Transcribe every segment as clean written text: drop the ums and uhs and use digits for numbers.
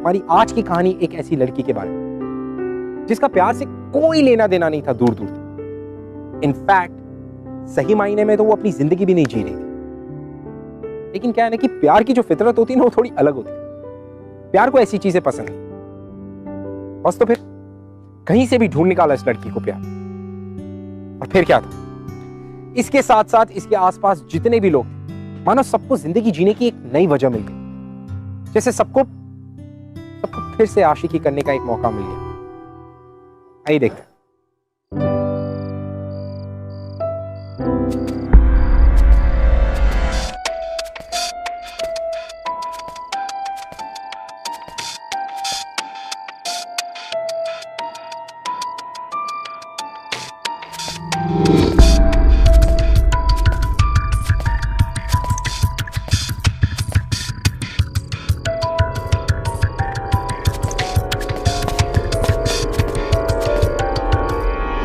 हमारी आज की कहानी एक ऐसी लड़की के बारे में जिसका प्यार से कोई लेना देना नहीं था, दूर दूर तक। इनफैक्ट सही मायने में तो वो अपनी जिंदगी भी नहीं जी रही थी। लेकिन क्या है ना कि प्यार की जो फितरत होती है ना, वो थोड़ी अलग होती है। प्यार को ऐसी चीजें पसंद नहीं। बस तो फिर कहीं से भी ढूंढ निकाला इस लड़की को प्यार। और फिर क्या था, इसके साथ साथ इसके आसपास जितने भी लोग थे, मानो सबको जिंदगी जीने की एक नई वजह मिल गई। जैसे सबको फिर से आशिकी करने का एक मौका मिल गया। आइए देखते हैं।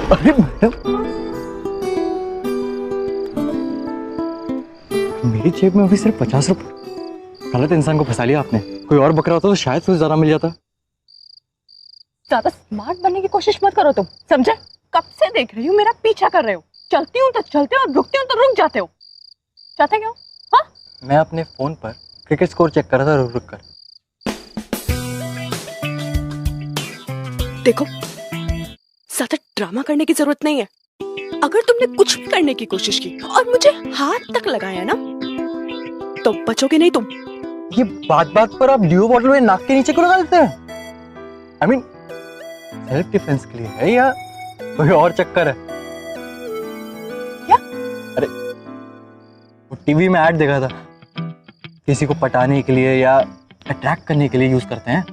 अरे मैडम, मेरी जेब में अभी सिर्फ 50 रुपए। गलत इंसान को फंसा लिया आपने। कोई और बकरा होता तो शायद कुछ ज्यादा मिल जाता। ज्यादा स्मार्ट बनने की कोशिश मत करो तुम, समझे? कब से देख रही हूँ, मेरा पीछा कर रहे हो। चलती हूँ तो चलते हो और रुकती हूँ तो रुक जाते हो। चाहते क्यों? हाँ, मैं अपने फोन पर क्रिकेट स्कोर चेक कर रहा था, रुक रुक कर। देखो, ज्यादा ड्रामा करने की जरूरत नहीं है। अगर तुमने कुछ भी करने की कोशिश की और मुझे हाथ तक लगाया ना, तो बचोगे नहीं तुम। ये बात बात पर आप ड्यू बॉटल में नाक के नीचे क्यों लगा देते हैं? I mean, सेल्फ डिफेंस के लिए है या कोई और चक्कर है? क्या? अरे वो टीवी में ऐड देखा था, किसी को पटाने के लिए या अट्रैक्ट करने के लिए यूज करते हैं।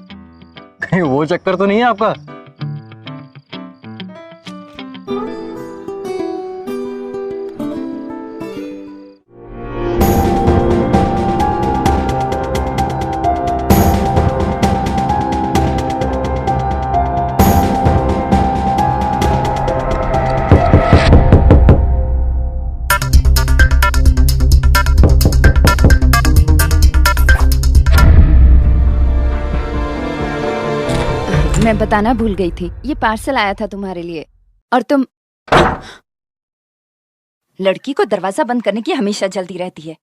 कहीं वो चक्कर तो नहीं है आपका? मैं बताना भूल गई थी, ये पार्सल आया था तुम्हारे लिए। और तुम लड़की को दरवाजा बंद करने की हमेशा जल्दी रहती है।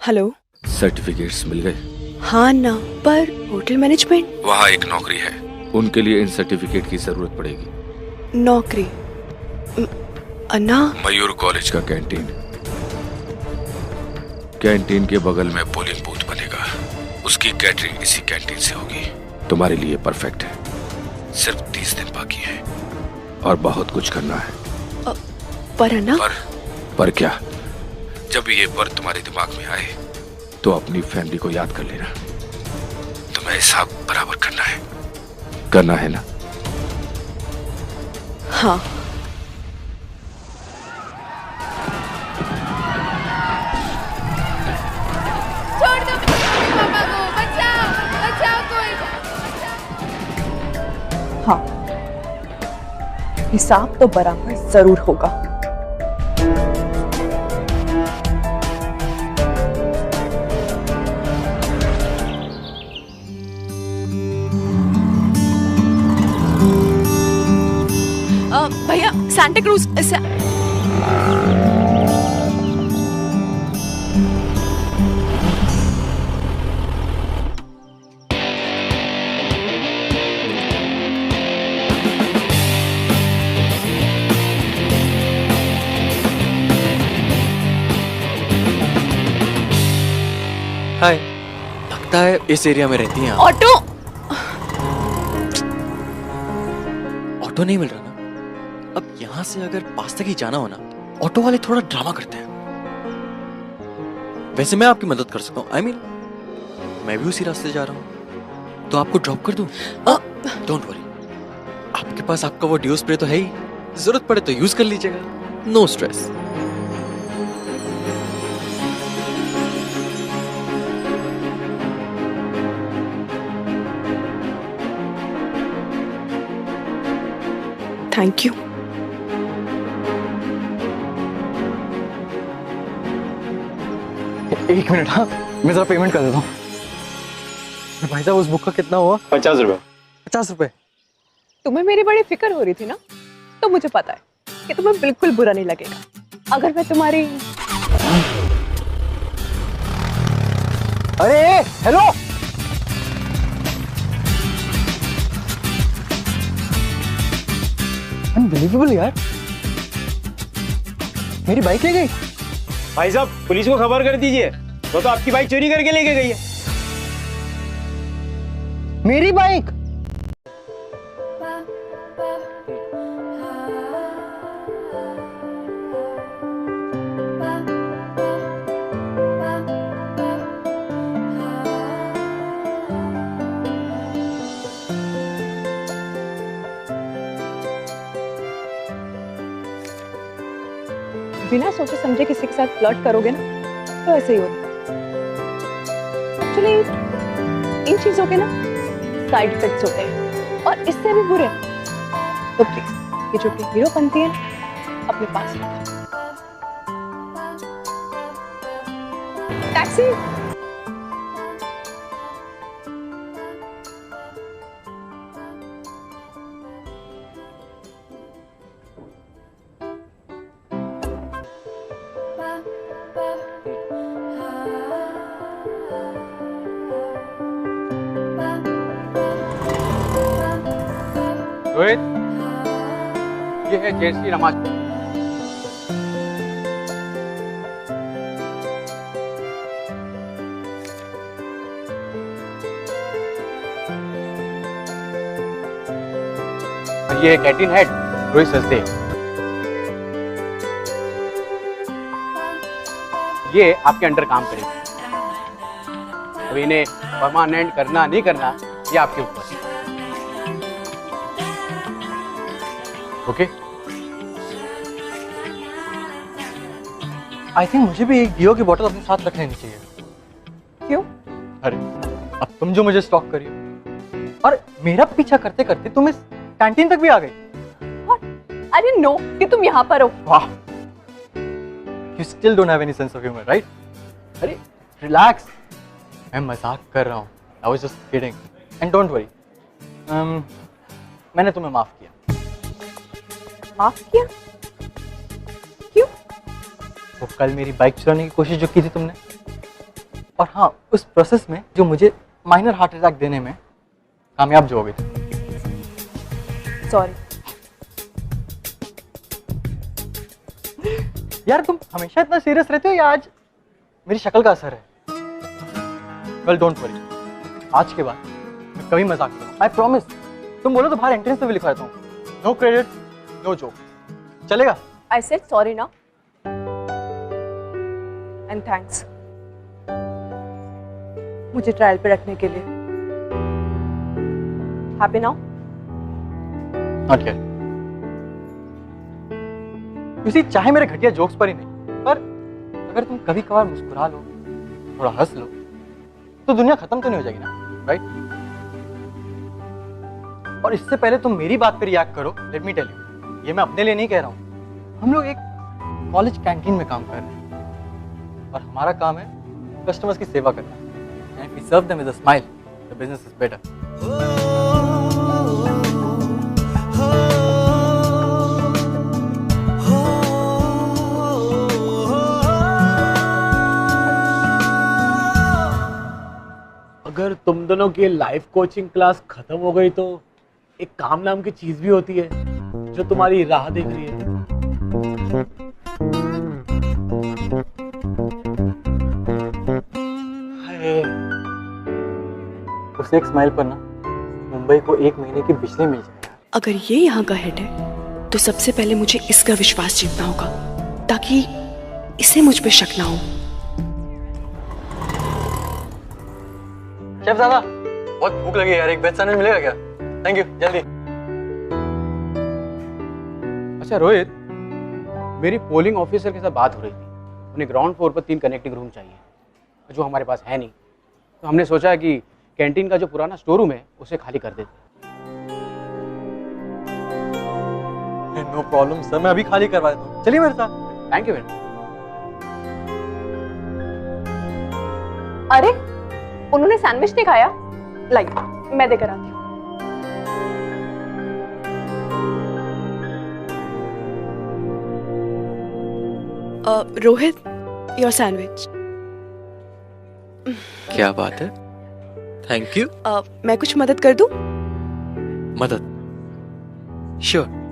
हेलो, सर्टिफिकेट्स मिल गए? हाँ ना, पर होटल मैनेजमेंट। वहाँ एक नौकरी है, उनके लिए इन सर्टिफिकेट की जरूरत पड़ेगी। नौकरी? अन्ना, मयूर कॉलेज का कैंटीन। कैंटीन के बगल में पोलिंग बूथ बनेगा, उसकी कैटरिंग इसी कैंटीन से होगी। तुम्हारे लिए परफेक्ट है। सिर्फ 30 दिन बाकी है और बहुत कुछ करना है। पर अन्ना, पर क्या? जब ये पर तुम्हारे दिमाग में आए तो अपनी फैमिली को याद कर लेना। तुम्हें हिसाब बराबर करना है ना? हाँ। छोड़ दो पापा को, बचाओ बचाओ कोई। हाँ, हिसाब तो बराबर जरूर होगा। भैया, सांता क्रूज से हाय, लगता है इस एरिया में रहती हैं आप। ऑटो नहीं मिल रहा ना? अब यहाँ से अगर पास तक ही जाना हो ना, ऑटो वाले थोड़ा ड्रामा करते हैं। वैसे मैं आपकी मदद कर सकता हूँ। मैं भी उसी रास्ते जा रहा हूँ, तो आपको ड्रॉप कर दूँ? डोंट वरी, आपके पास आपका वो ड्यू स्प्रे तो है ही, जरूरत पड़े तो यूज कर लीजिएगा। No stress. Thank you. एक मिनट, हाँ मैं जरा पेमेंट कर देता हूँ। भाई साहब उस बुक का कितना हुआ? 50 रुपए। 50 रुपए? तुम्हें मेरी बड़ी फिक्र हो रही थी ना, तो मुझे पता है कि तुम्हें बिल्कुल बुरा नहीं लगेगा अगर मैं तुम्हारी। अरे हेलो, अनबिलीवेबल यार, मेरी बाइक ले गई। भाई साहब पुलिस को खबर कर दीजिए, वो तो आपकी बाइक चोरी करके लेके गई है। मेरी बाइक? बिना सोचे समझे किसी के साथ फ्लर्ट करोगे ना तो ऐसे ही होता है। एक्चुअली इन चीजों के ना साइड इफेक्ट्स होते हैं और इससे भी बुरे। तो प्लीज ये जो कि हीरो बनती है ना अपने पास रखो। टैक्सी। रोहित, ये है जैसी नमाज। और ये है कैंटीन हेड रोहित सचदेव। ये आपके अंडर काम करेगी। अब इन्हें परमानेंट करना नहीं करना ये आपके ऊपर है। ओके? आई थिंक मुझे भी एक डियो की बोतल अपने साथ रख लेनी चाहिए। क्यों? अरे अब तुम जो मुझे स्टॉक करी हो और मेरा पीछा करते करते तुम इस कैंटीन तक भी आ गई। अरे नो कि तुम यहाँ पर हो। वाह, you still don't have any sense of humour, right? अरे रिलैक्स, मैं मजाक कर रहा हूँ। I was just kidding and don't worry. मैंने तुम्हें माफ किया। माफ किया? क्यों? वो कल मेरी बाइक चुराने की कोशिश जो की थी तुमने, और हाँ उस प्रोसेस में जो मुझे माइनर हार्ट अटैक देने में कामयाब जो हो गई थी। सॉरी। यार तुम हमेशा इतना सीरियस रहते हो या आज मेरी शक्ल का असर है? वेल डोंट वरी, आज के बाद मैं कभी मजाक नहीं करूंगा, आई प्रॉमिस। तुम बोलो तो बाहर एंट्रेंस पे भी लिखवा देता हूँ, नो क्रेडिट नो जोक। चलेगा? आई सेड सॉरी ना, एंड थैंक्स मुझे ट्रायल पे रखने के लिए। Happy now? Not yet. You see, चाहे मेरे घटिया जोक्स पर ही नहीं, पर अगर तुम कभी कभार मुस्कुरा लो, थोड़ा हंस लो, तो दुनिया खत्म तो नहीं हो जाएगी ना, राइट? और इससे पहले तुम मेरी बात पे रिएक्ट करो, लेट मी टेल यू, ये मैं अपने लिए नहीं कह रहा हूँ। हम लोग एक कॉलेज कैंटीन में काम कर रहे हैं और हमारा काम है कस्टमर्स की सेवा करना। And if we serve them with a smile, the business is better. अगर तुम दोनों की लाइफ कोचिंग क्लास खत्म हो गई तो एक काम नाम की चीज भी होती है जो तुम्हारी राह देख रही है। उस एक स्माइल पर ना मुंबई को 1 महीने की बिजली मिल जाएगी। अगर ये यहाँ का हेड है तो सबसे पहले मुझे इसका विश्वास जीतना होगा ताकि इसे मुझ पे शक ना हो। शेफ ज़्यादा बहुत भूख लगी है यार, एक वेज सैंडविच मिलेगा क्या? थैंक यू, जल्दी। अच्छा रोहित, मेरी पोलिंग ऑफिसर के साथ बात हो रही थी। उन्हें ग्राउंड फ्लोर पर 3 कनेक्टिंग रूम चाहिए जो हमारे पास है नहीं, तो हमने सोचा कि कैंटीन का जो पुराना स्टोर रूम है उसे खाली कर देते। नो प्रॉब्लम सर, मैं अभी खाली करवा देता हूँ, चलिए मेरे साथ। Thank you very much. अरे उन्होंने सैंडविच नहीं खाया, लाइए मैं देकर आती हूँ। Rohit, your sandwich. क्या बात है, थैंक यू। मैं कुछ मदद कर दूं? मदद? श्योर।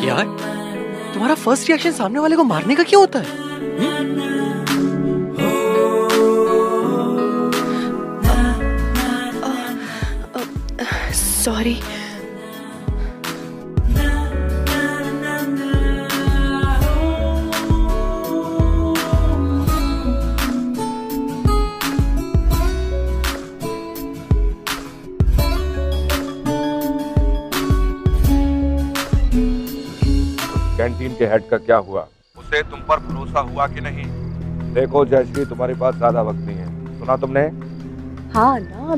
यार, तुम्हारा फर्स्ट रिएक्शन सामने वाले को मारने का क्यों होता है? सॉरी। कैंटीन के हेड का क्या हुआ? उसे तुम पर भरोसा हुआ कि नहीं? देखो जयश्री, तुम्हारे पास ज्यादा वक्त नहीं है, सुना तुमने? हाँ ना,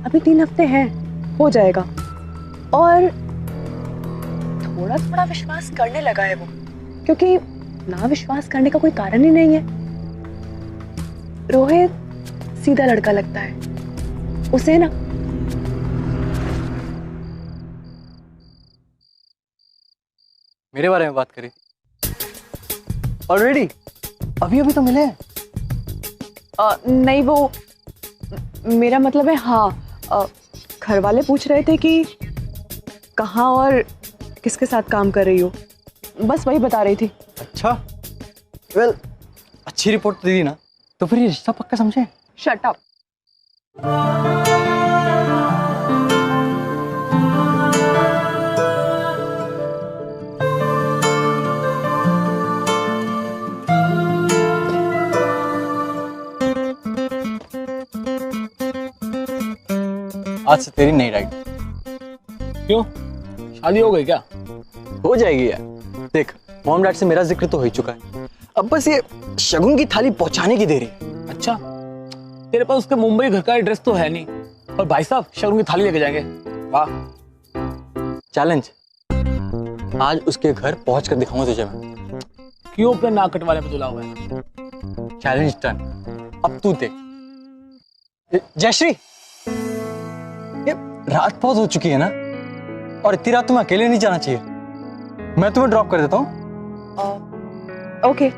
अभी 3 हफ्ते हैं, हो जाएगा। और थोड़ा थोड़ा विश्वास करने लगा है वो, क्योंकि ना विश्वास करने का कोई कारण ही नहीं है। रोहित सीधा लड़का लगता है उसे ना। मेरे बारे में बात करी ऑलरेडी? अभी अभी तो मिले हैं। नहीं, वो मेरा मतलब है, हाँ, घर वाले पूछ रहे थे कि कहाँ और किसके साथ काम कर रही हो, बस वही बता रही थी। अच्छा, वेल, अच्छी रिपोर्ट तो दी ना, तो फिर ये रिश्ता पक्का समझे। Shut up. आज से तेरी नई राइड। क्यों, शादी हो गई क्या? हो जाएगी यार। देख, मॉम डैड से मेरा जिक्र तो हो ही चुका है, अब बस ये शगुन की थाली पहुंचाने की देरी। अच्छा, तेरे पास उसके मुंबई घर का एड्रेस तो है नहीं, और भाई साहब शगुन की थाली लेके जाएंगे। वाह। चैलेंज, आज उसके घर पहुंच कर दिखाऊंगा तुझे मैं। क्यों अपने नाक कटवाने पे तुला हुआ है? Challenge done. अब तू देख। जयश्री, ये रात बहुत हो चुकी है ना, और इतनी रात तुम्हें अकेले नहीं जाना चाहिए, मैं तुम्हें ड्रॉप कर देता हूँ। Okay,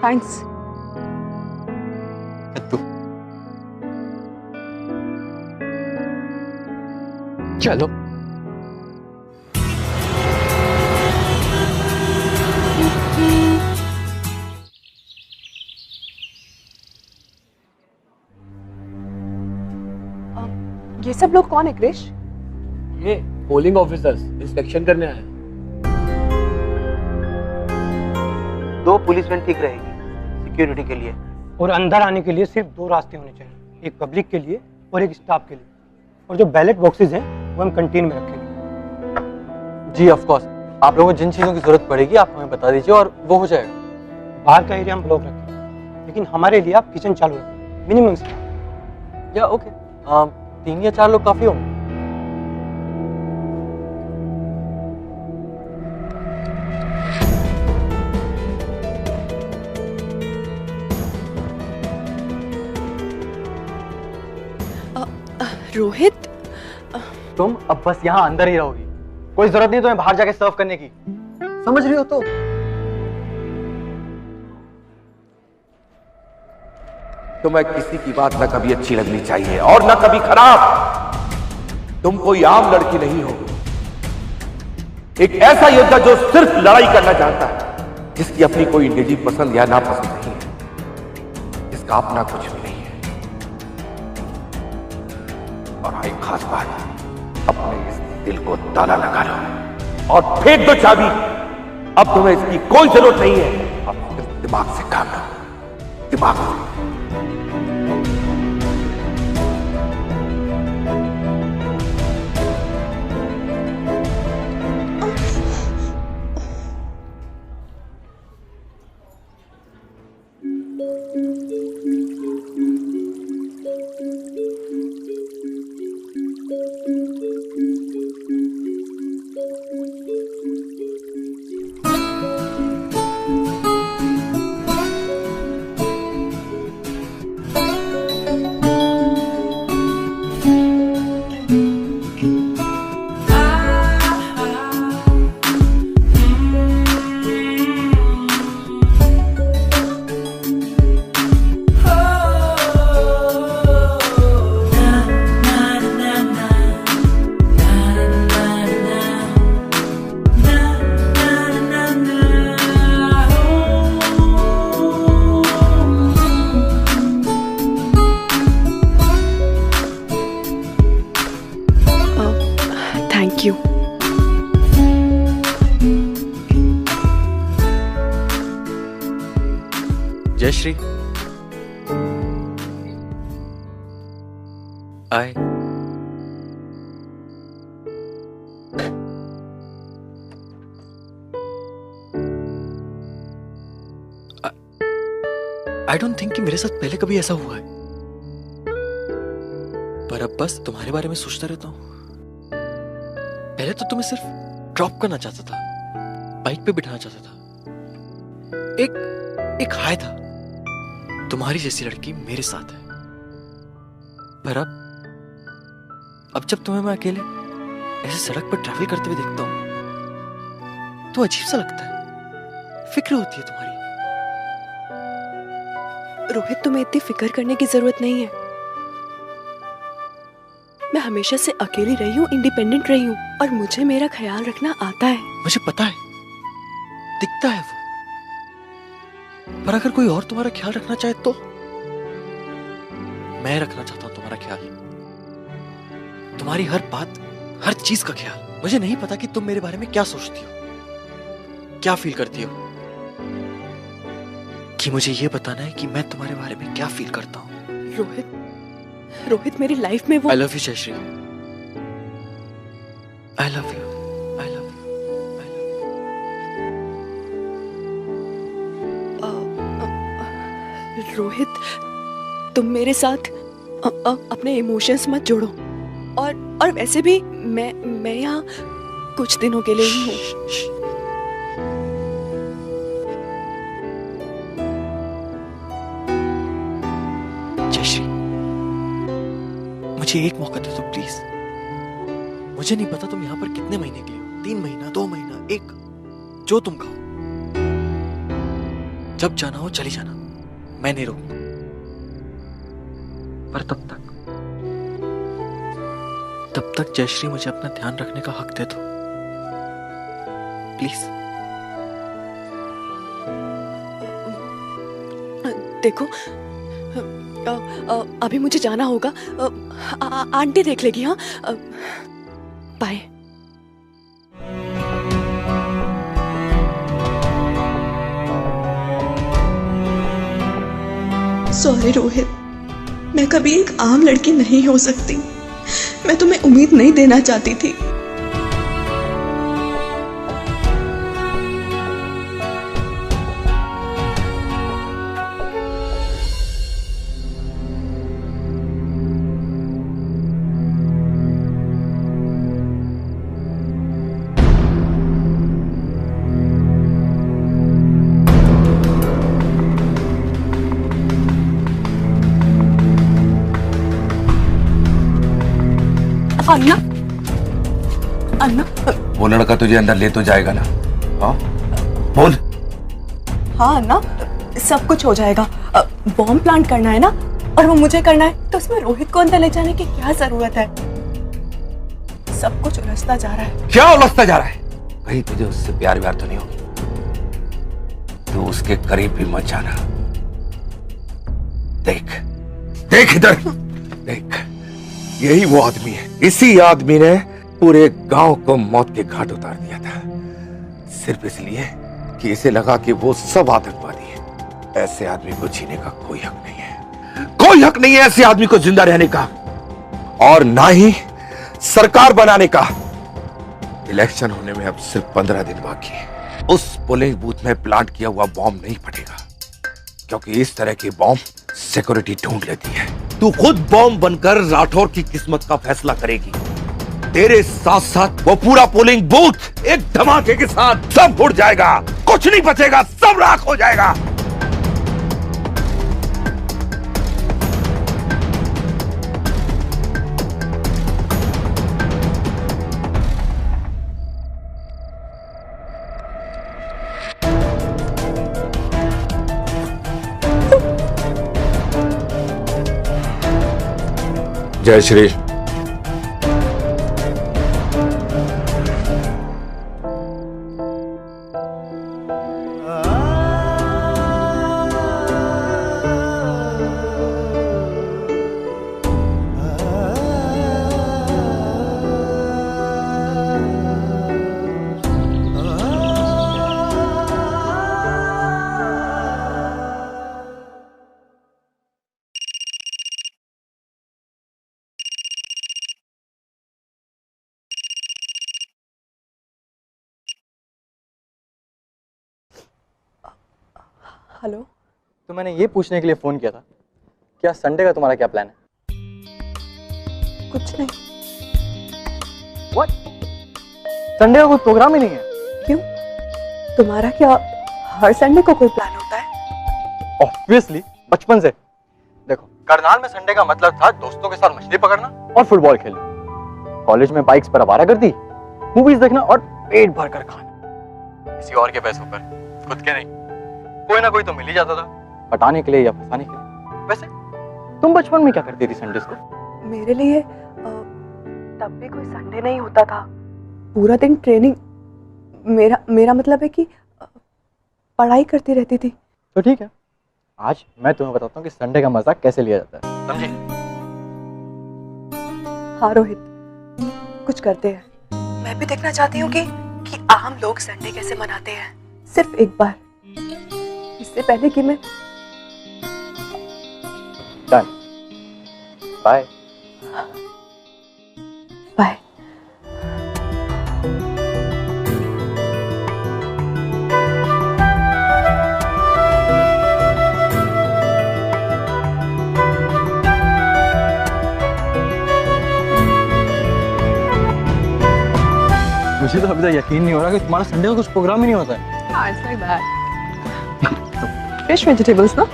thanks. तू चलो। ये सब लोग कौन है क्रिश? ये पोलिंग ऑफिसर्स इंस्पेक्शन करने आए। 2 पुलिस वैन ठीक रहेगी सिक्योरिटी के लिए, और अंदर आने के लिए सिर्फ 2 रास्ते होने चाहिए, एक पब्लिक के लिए और एक स्टाफ के लिए। और जो बैलेट बॉक्सेस हैं वो हम कैंटीन में रखेंगे। जी ऑफ कोर्स, आप लोगों को जिन चीजों की जरूरत पड़ेगी आप हमें बता दीजिए और वो हो जाएगा। बाहर का एरिया हम ब्लॉक रखेंगे, लेकिन हमारे लिए आप किचन चालू रखें, मिनिमम स्टाफ। या ओके, 3 या 4 लोग काफी होंगे। रोहित, तुम अब बस यहाँ अंदर ही रहोगी, कोई जरूरत नहीं तुम्हें बाहर जाके सर्व करने की, समझ रही हो? तो तुम्हें किसी की बात न कभी अच्छी लगनी चाहिए और न कभी खराब। तुम कोई आम लड़की नहीं हो, एक ऐसा योद्धा जो सिर्फ लड़ाई करना चाहता है, जिसकी अपनी कोई निजी पसंद या नापसंद नहीं है, जिसका अपना कुछ भी नहीं है। और हाँ, एक खास बात, दिल को ताला लगा लो और फेंक दो चाबी। अब तुम्हें इसकी कोई जरूरत नहीं है। अब सिर्फ दिमाग से काम लो, दिमाग से। Thank you. जयश्री, आए। आई डोंट थिंक कि मेरे साथ पहले कभी ऐसा हुआ है, पर अब बस तुम्हारे बारे में सोचता रहता हूं। पहले तो तुम्हें सिर्फ ड्रॉप करना चाहता था, बाइक पे बिठाना चाहता था, एक हाय था, तुम्हारी जैसी लड़की मेरे साथ है। पर अब जब तुम्हें मैं अकेले ऐसे सड़क पर ट्रैवल करते हुए देखता हूं तो अजीब सा लगता है, फिक्र होती है तुम्हारी। रोहित, तुम्हें इतनी फिक्र करने की जरूरत नहीं है। मैं हमेशा से अकेली रही हूँ, इंडिपेंडेंट रही हूँ, और मुझे मेरा ख्याल रखना आता है। मुझे पता है, दिखता है वो, पर अगर कोई और तुम्हारा ख्याल रखना चाहे तो? मैं रखना चाहता हूं तुम्हारा ख्याल, तुम्हारी हर बात, हर चीज का ख्याल। मुझे नहीं पता कि तुम मेरे बारे में क्या सोचती हो, क्या फील करती हो, कि मुझे ये बताना है कि मैं तुम्हारे बारे में क्या फील करता हूं। रोहित, मेरी लाइफ में वो। I love you Jayashree, I love you, I love you. Rohit, तुम मेरे साथ अपने इमोशंस मत जोड़ो, और वैसे भी मैं यहाँ कुछ दिनों के लिए ही हूँ। जयश्री, मुझे एक मौका दे दो प्लीज। मुझे नहीं पता तुम यहाँ पर कितने महीने के लिए हो, 3 महीना, 2 महीना, 1, जो तुम कहो। जब जाना हो चली जाना, मैं नहीं रोकूंगा, पर तब तक जयश्री मुझे अपना ध्यान रखने का हक दे दो प्लीज। देखो, अभी मुझे जाना होगा, आंटी देख लेगी। हाँ, बाय। सॉरी रोहित, मैं कभी एक आम लड़की नहीं हो सकती। मैं तुम्हें उम्मीद नहीं देना चाहती थी। अन्ना, अन्ना, वो लड़का तुझे अंदर ले तो जाएगा ना? हाँ बोल। हाँ अन्ना, सब कुछ हो जाएगा। बॉम्ब प्लांट करना है ना, और वो मुझे करना है, तो उसमें रोहित को अंदर ले जाने की क्या जरूरत है? सब कुछ उलझता जा रहा है। क्या उलझता जा रहा है? कहीं तुझे उससे प्यार व्यार तो नहीं होगी? तो उसके करीब भी मत जाना। देख देख इधर देख, यही वो आदमी है। इसी आदमी ने पूरे गांव को मौत के घाट उतार दिया था, सिर्फ इसलिए कि इसे लगा कि वो सब आतंकवादी हैं। ऐसे आदमी को जीने का कोई हक नहीं है, कोई हक नहीं है ऐसे आदमी को जिंदा रहने का, और ना ही सरकार बनाने का। इलेक्शन होने में अब सिर्फ 15 दिन बाकी है। उस पोलिंग बूथ में प्लांट किया हुआ बॉम्ब नहीं फटेगा, क्योंकि इस तरह की बॉम्ब सिक्योरिटी ढूंढ लेती है। तू खुद बॉम्ब बनकर राठौर की किस्मत का फैसला करेगी। तेरे साथ साथ वो पूरा पोलिंग बूथ एक धमाके के साथ सब उड़ जाएगा, कुछ नहीं बचेगा, सब राख हो जाएगा। जय श्री। हेलो। तो मैंने ये पूछने के लिए फोन किया था, क्या संडे का तुम्हारा क्या प्लान है? कुछ नहीं। व्हाट? संडे का कोई प्रोग्राम ही नहीं है? क्यों? तुम्हारा क्या हर संडे को कोई प्लान होता है? ऑब्वियसली, बचपन से। देखो, करनाल में संडे का मतलब था दोस्तों के साथ मछली पकड़ना और फुटबॉल खेलना। कॉलेज में बाइक्स पर आवारागर्दी, मूवीज देखना और पेट भरकर खाना। किसी और के पैसों पर, खुद के नहीं। कोई ना कोई तो मिल ही जाता था, पटाने के लिए या फंसाने के लिए। वैसे तुम बचपन में क्या करती थी संडेज को? मेरे लिए तब भी कोई संडे नहीं होता था, पूरा दिन ट्रेनिंग। मेरा मतलब है कि पढ़ाई करती रहती थी। तो ठीक है, आज मैं तुम्हें बताता हूँ कि संडे का मजा कैसे लिया जाता है, समझे? हाँ रोहित, कुछ करते हैं। मैं भी देखना चाहती हूँ कि आम लोग संडे कैसे मनाते हैं, सिर्फ एक बार, इससे पहले कि मैं। डन। बाय। बाय। मुझे तो अभी तक यकीन नहीं हो रहा कि तुम्हारा संडे को कुछ प्रोग्राम ही नहीं होता है। It's like that. Fresh vegetables, ना?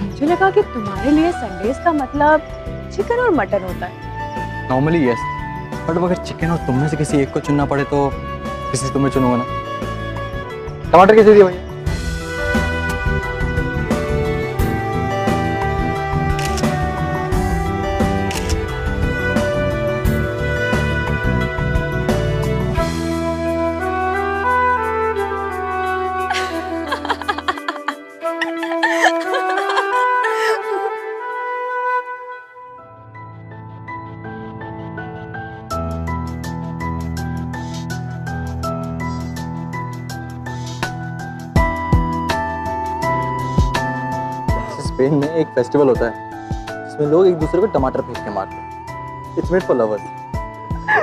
मुझे लगा कि तुम्हारे लिए संडेज का मतलब चिकन और मटन होता है। नॉर्मली यस, बट अगर चिकन और तुम में से किसी एक को चुनना पड़े तो किसी तुम्हें चुनूंगा ना। टमाटर कैसे दिए भैया? स्पेन में एक फेस्टिवल होता है जिसमें लोग एक दूसरे को टमाटर फेंक के मारते हैं। It's made for lovers.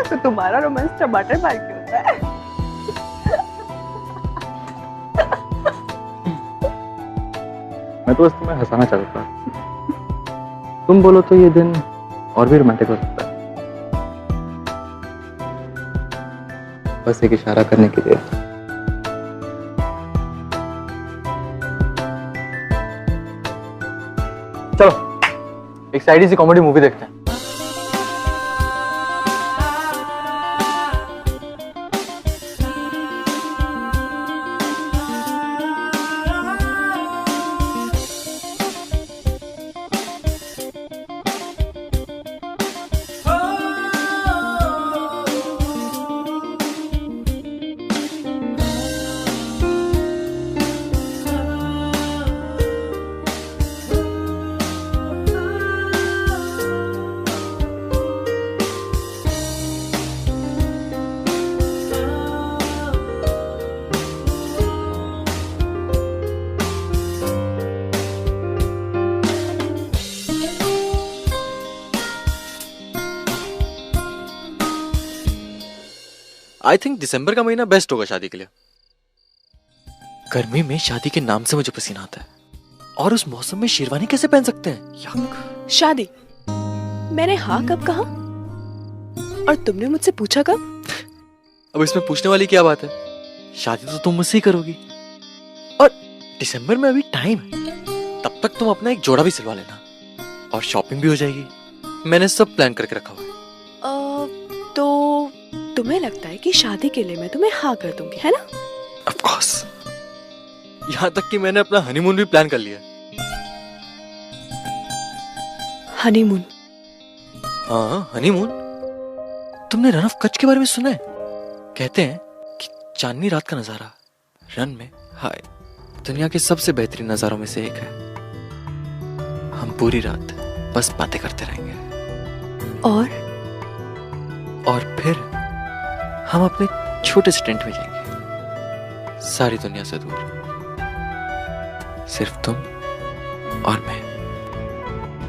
तो तुम्हारा रोमांस टमाटर मार के होता है? मैं तो बस तुम्हें हंसाना चाहता था। तुम बोलो तो ये दिन और भी रोमांटिक हो सकता है। बस एक इशारा करने के लिए। चलो एक साइड सी कॉमेडी मूवी देखते हैं। आई थिंक दिसंबर का महीना बेस्ट होगा शादी के लिए। गर्मी में शादी के नाम से मुझे पसीना आता है, और उस मौसम में शेरवानी कैसे पहन सकते हैं? यक। शादी मैंने हाँ कब कहा और तुमने मुझसे पूछा कब? अब इसमें पूछने वाली क्या बात है? शादी तो तुम मुझसे ही करोगी, और दिसंबर में अभी टाइम है, तब तक तुम अपना एक जोड़ा भी सिलवा लेना और शॉपिंग भी हो जाएगी। मैंने सब प्लान करके रखा हुआ है। तो तुम्हें लगता है कि शादी के लिए मैं तुम्हें हाँ कर दूंगी, है ना? Of course. यहाँ तक कि मैंने अपना हनीमून भी प्लान कर लिया। हनीमून? हाँ, हनीमून। तुमने रन ऑफ कच्छ के बारे में सुना है? कहते हैं कि चांदनी रात का नजारा रन में हाय दुनिया के सबसे बेहतरीन नजारों में से एक है। हम पूरी रात बस बातें करते रहेंगे, और फिर हम अपने छोटे से टेंट में जाएंगे, सारी दुनिया से दूर, सिर्फ तुम और मैं।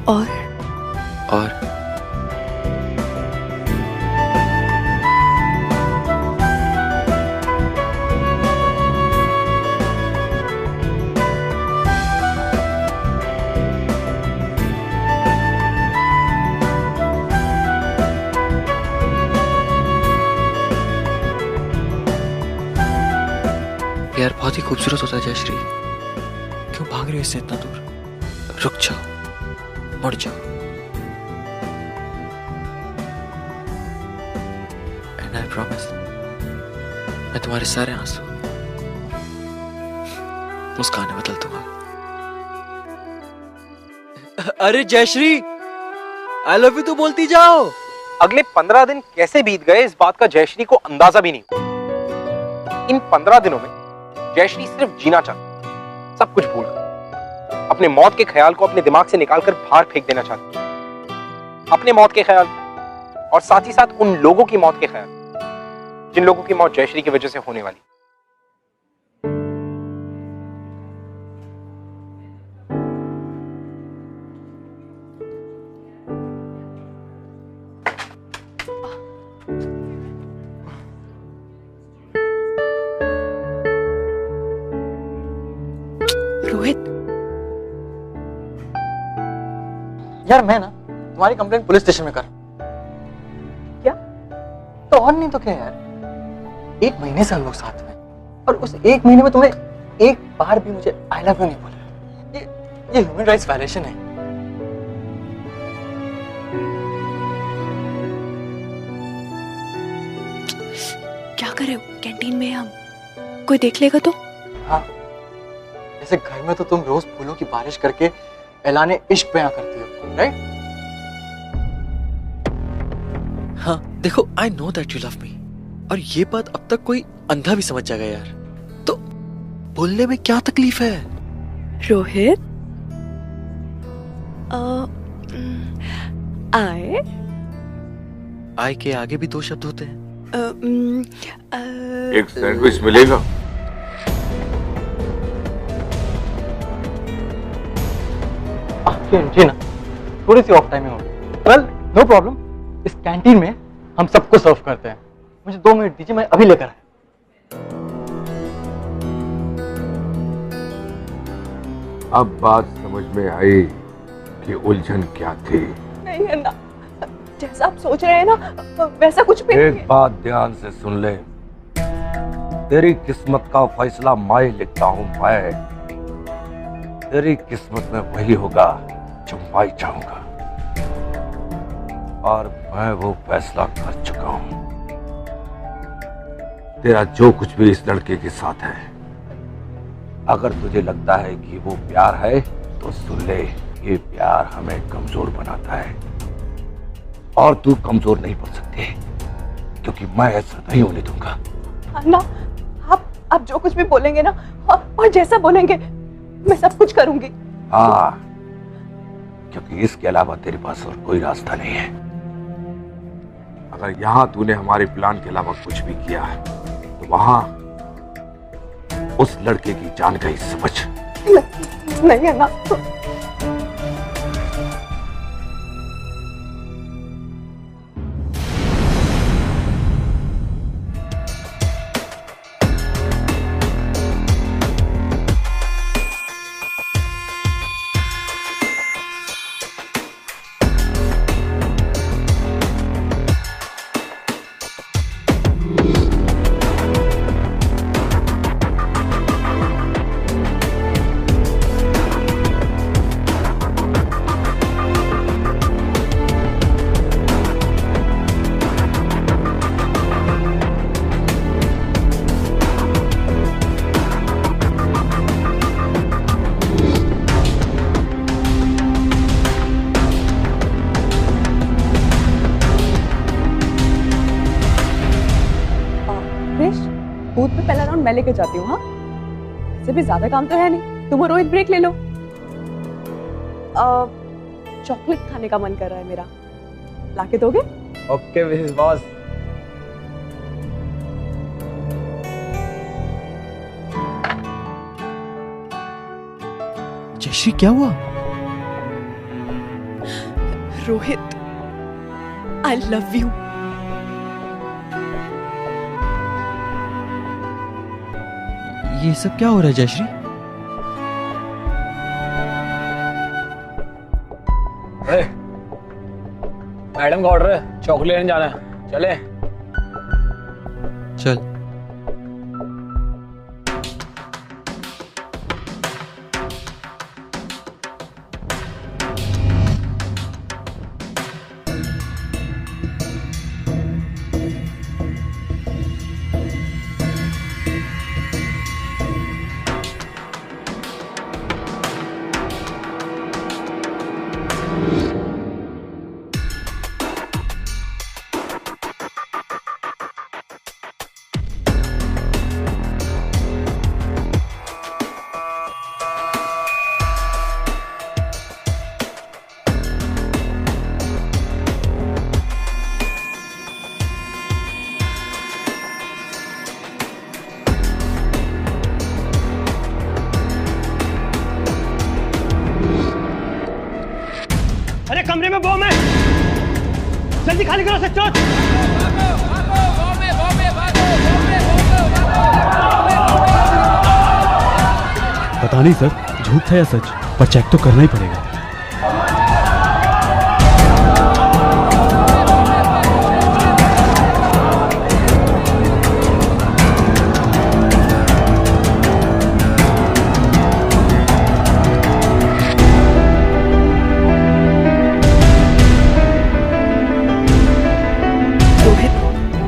और प्यार बहुत ही खूबसूरत होता है जयश्री। क्यों भाग रही हो इससे इतना दूर? रुक जाओ, मुड़ जाओ। एंड आई प्रॉमिस, मैं तुम्हारे सारे आंसू मुस्कान में बदल दूंगा। अरे जयश्री, आई लव यू तो बोलती जाओ। अगले 15 दिन कैसे बीत गए इस बात का जयश्री को अंदाजा भी नहीं। इन 15 दिनों में जयश्री सिर्फ जीना चाहती, सब कुछ भूलकर अपने मौत के ख्याल को अपने दिमाग से निकालकर बाहर फेंक देना चाहती। अपने मौत के ख्याल और साथ ही साथ उन लोगों की मौत के ख्याल जिन लोगों की मौत जयश्री की वजह से होने वाली। रोहित, यार मैं ना तुम्हारी कंप्लेंट पुलिस स्टेशन में कर। क्या? तो और नहीं तो क्या यार, 1 महीने से हम लोग साथ में, और उस 1 महीने में तुमने एक बार भी मुझे आई लव यू नहीं बोला। ये ह्यूमन राइट्स वायलेशन है। क्या करे कैंटीन में हम, कोई देख लेगा तो? हाँ, जैसे घर में तो तुम रोज फूलों की बारिश करके ऐलाने इश्क बयां करती हो, राइट? हाँ देखो, I know that you love me, और ये बात अब तक कोई अंधा भी समझ जाएगा यार, तो बोलने में क्या तकलीफ है? रोहित, आई के आगे भी 2 शब्द होते हैं। एक सैंडविच मिलेगा? जी ना, थोड़ी सी ऑफ टाइमिंग होगी। वेल नो प्रॉब्लम, इस कैंटीन में हम सबको सर्व करते हैं। मुझे 2 मिनट दीजिए, मैं अभी लेकर आया। अब बात समझ में आई कि उलझन क्या थी। नहीं है ना, जैसा आप सोच रहे हैं ना वैसा कुछ भी नहीं। एक बात ध्यान से सुन ले, तेरी किस्मत का फैसला मैं लिखता हूँ। मैं, तेरी किस्मत में वही होगा जो मैं चाहूंगा, और मैं वो फैसला कर चुका हूं। तेरा जो कुछ भी इस लड़के के साथ है, अगर तुझे लगता है कि वो प्यार है तो सुन ले, ये प्यार हमें कमजोर बनाता है, और तू कमजोर नहीं पड़ सकती, क्योंकि मैं ऐसा नहीं होने दूंगा। अन्ना, आप जो कुछ भी बोलेंगे ना, और जैसा बोलेंगे मैं सब कुछ करूंगी। हाँ, क्योंकि इसके अलावा तेरे पास और कोई रास्ता नहीं है। अगर यहां तूने हमारे प्लान के अलावा कुछ भी किया है, तो वहां उस लड़के की जान गई समझ। नहीं है ना। बूथ पे पहला राउंड मैं लेके जाती हूँ। हाँ, ऐसे भी ज्यादा काम तो है नहीं। तुम और रोहित ब्रेक ले लो। चॉकलेट खाने का मन कर रहा है मेरा, लाके दोगे? Okay Mrs boss. जयश्री क्या हुआ? रोहित, आई लव यू। ये सब क्या हो रहा है जयश्री? मैडम का ऑर्डर है, चॉकलेट लेने जाना है, चले। चल। अरे कमरे में बॉम्ब है, जल्दी खाली करो सच्चोट। पता नहीं सर, झूठ था या सच, पर चेक तो करना ही पड़ेगा।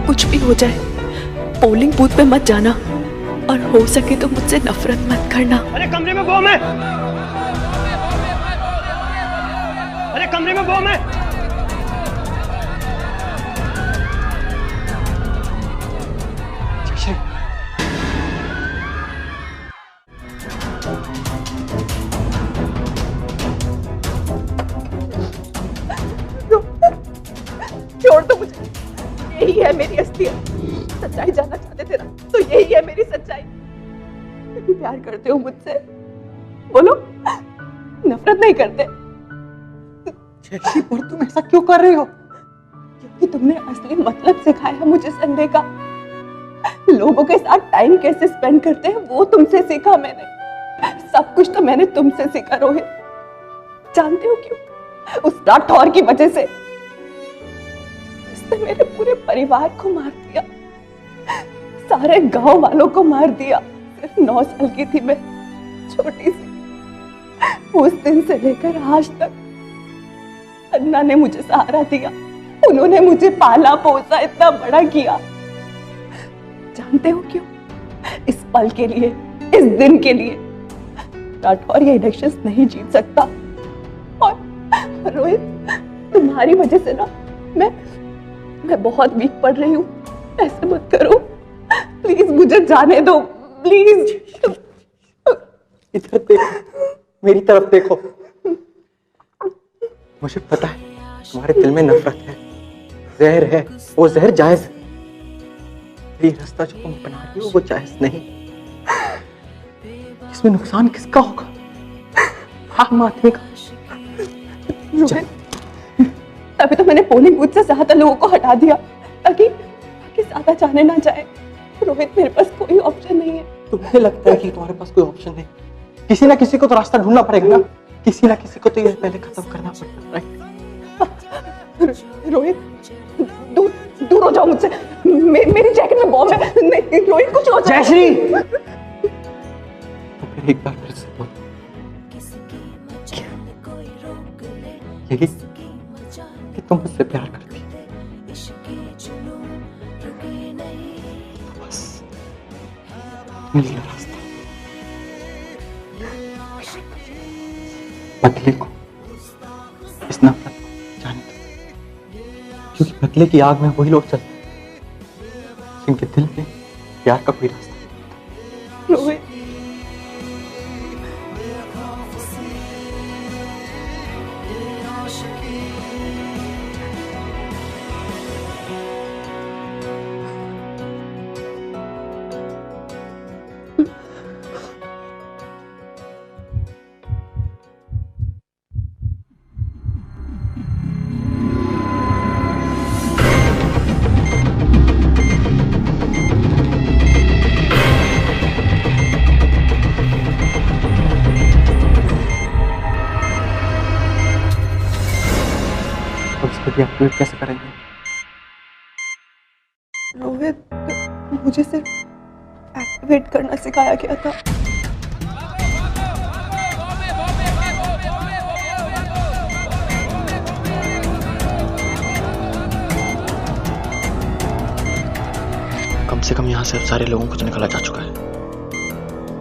कुछ भी हो जाए, पोलिंग बूथ पे मत जाना, और हो सके तो मुझसे नफरत मत करना। अरे कमरे में बॉम्ब है, अरे कमरे में बॉम्ब है। छोड़ दो मुझे, यही है मेरी असलियत। सच्चाई जानना चाहते थे ना, तो यही है मेरी सच्चाई। तुम प्यार करते हो मुझसे? बोलो, नफरत नहीं करते? जयश्री, पर तुम ऐसा क्यों कर रही हो? क्योंकि तुमने असली मतलब सिखाया मुझे संडे का। लोगों के साथ टाइम कैसे स्पेंड करते हैं वो तुमसे सीखा मैंने। सब कुछ तो मैंने तुमसे सीखा रोहित। जानते हो क्यों? उस राठौर की वजह से। उसने मेरे पूरे परिवार को मार दिया, सारे गांव वालों को मार दिया। सिर्फ 9 साल की थी मैं, छोटी सी। उस दिन से लेकर आज तक अन्ना ने मुझे सहारा दिया। उन्होंने मुझे पाला पोसा, इतना बड़ा किया। जानते हो क्यों? इस पल के लिए, इस दिन के लिए। राठौर ये इलेक्शंस नहीं जीत सकता। और रोहित, तुम्हारी वजह से ना मैं बहुत वीक पड़ रही हूँ। ऐसे मत करो प्लीज, मुझे जाने दो प्लीज। इधर देखो, मेरी तरफ देखो। मुझे पता है तुम्हारे दिल में नफरत है, जहर है। वो जहर जायज है। ये रास्ता जो तुम बना रही हो वो जायज नहीं। इसमें नुकसान किसका होगा? आम आदमी का। तभी तो मैंने पोलिंग बूथ से ज्यादा लोगों को हटा दिया, ताकि ज्यादा जाने ना जाए। रोहित, मेरे पास कोई ऑप्शन नहीं है। तुम्हें लगता है कि तुम्हारे पास कोई ऑप्शन नहीं? किसी ना किसी को तो रास्ता ढूंढना पड़ेगा ना। किसी ना किसी को तो ये पहले खत्म करना पड़ेगा, राइट? रोहित, दूर हो जाओ मुझसे। मेरी जैकेट में बॉम्ब है। नहीं रोहित, कुछ हो जाए। जयश्री, तो फिर एक बार फिर से बोल, यही कि तुम मुझसे प्यार करती हो। तो बस मिल गया रास्ता। बदले को, इस नफरत को जाने दो, क्योंकि बदले की आग में वही लोग चलते हैं जिनके दिल में प्यार का कोई रास्ता। रोहित, अब इसको डीएक्टिवेट कैसे करेंगे? रोहित, मुझे सिर्फ एक्टिवेट करना सिखाया गया था। कम से कम यहाँ से अब सारे लोगों को तो निकाला जा चुका है।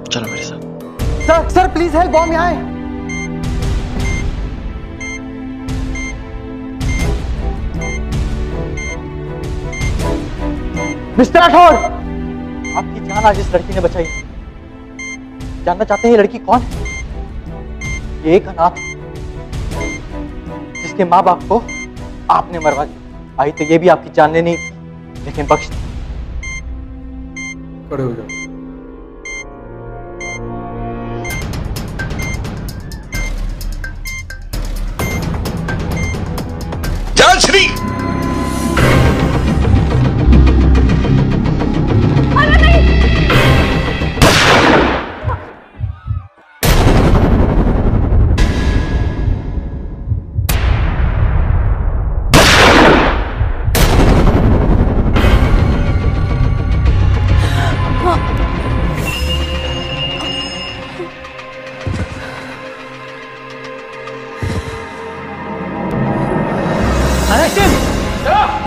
चलो मेरे साथ। Sir sir please help, bomb यहाँ है। मिस्टर राठौर, आपकी जान आज इस लड़की ने बचाई। जानना चाहते हैं ये लड़की कौन है? ये एक अनाथ जिसके माँ बाप को आपने मरवा दिया। आई तो ये भी आपकी जान लेनी, लेकिन बख्श दी। खड़े हो जाओ। जानश्री,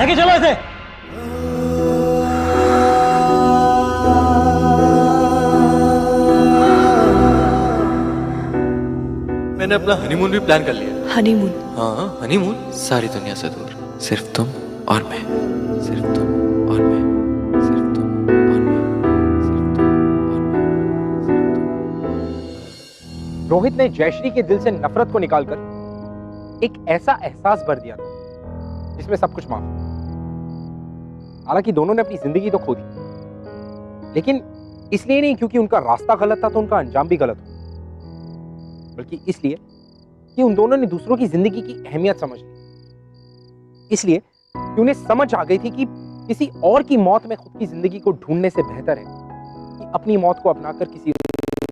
लेके चलो इसे। मैंने अपना हनीमून भी प्लान कर लिया। हनीमून? हाँ हनीमून, सारी दुनिया से दूर, सिर्फ तुम और मैं, सिर्फ तुम और मैं, सिर्फ तुम और मैं, सिर्फ तुम और मैं, सिर्फ तुम। रोहित ने जयश्री के दिल से नफरत को निकालकर एक ऐसा एहसास भर दिया था जिसमें सब कुछ माफ। हालांकि दोनों ने अपनी जिंदगी तो खो दी, लेकिन इसलिए नहीं क्योंकि उनका रास्ता गलत था तो उनका अंजाम भी गलत हो, बल्कि इसलिए कि उन दोनों ने दूसरों की जिंदगी की अहमियत समझ ली। इसलिए कि उन्हें समझ आ गई थी कि किसी और की मौत में खुद की जिंदगी को ढूंढने से बेहतर है कि अपनी मौत को अपनाकर किसी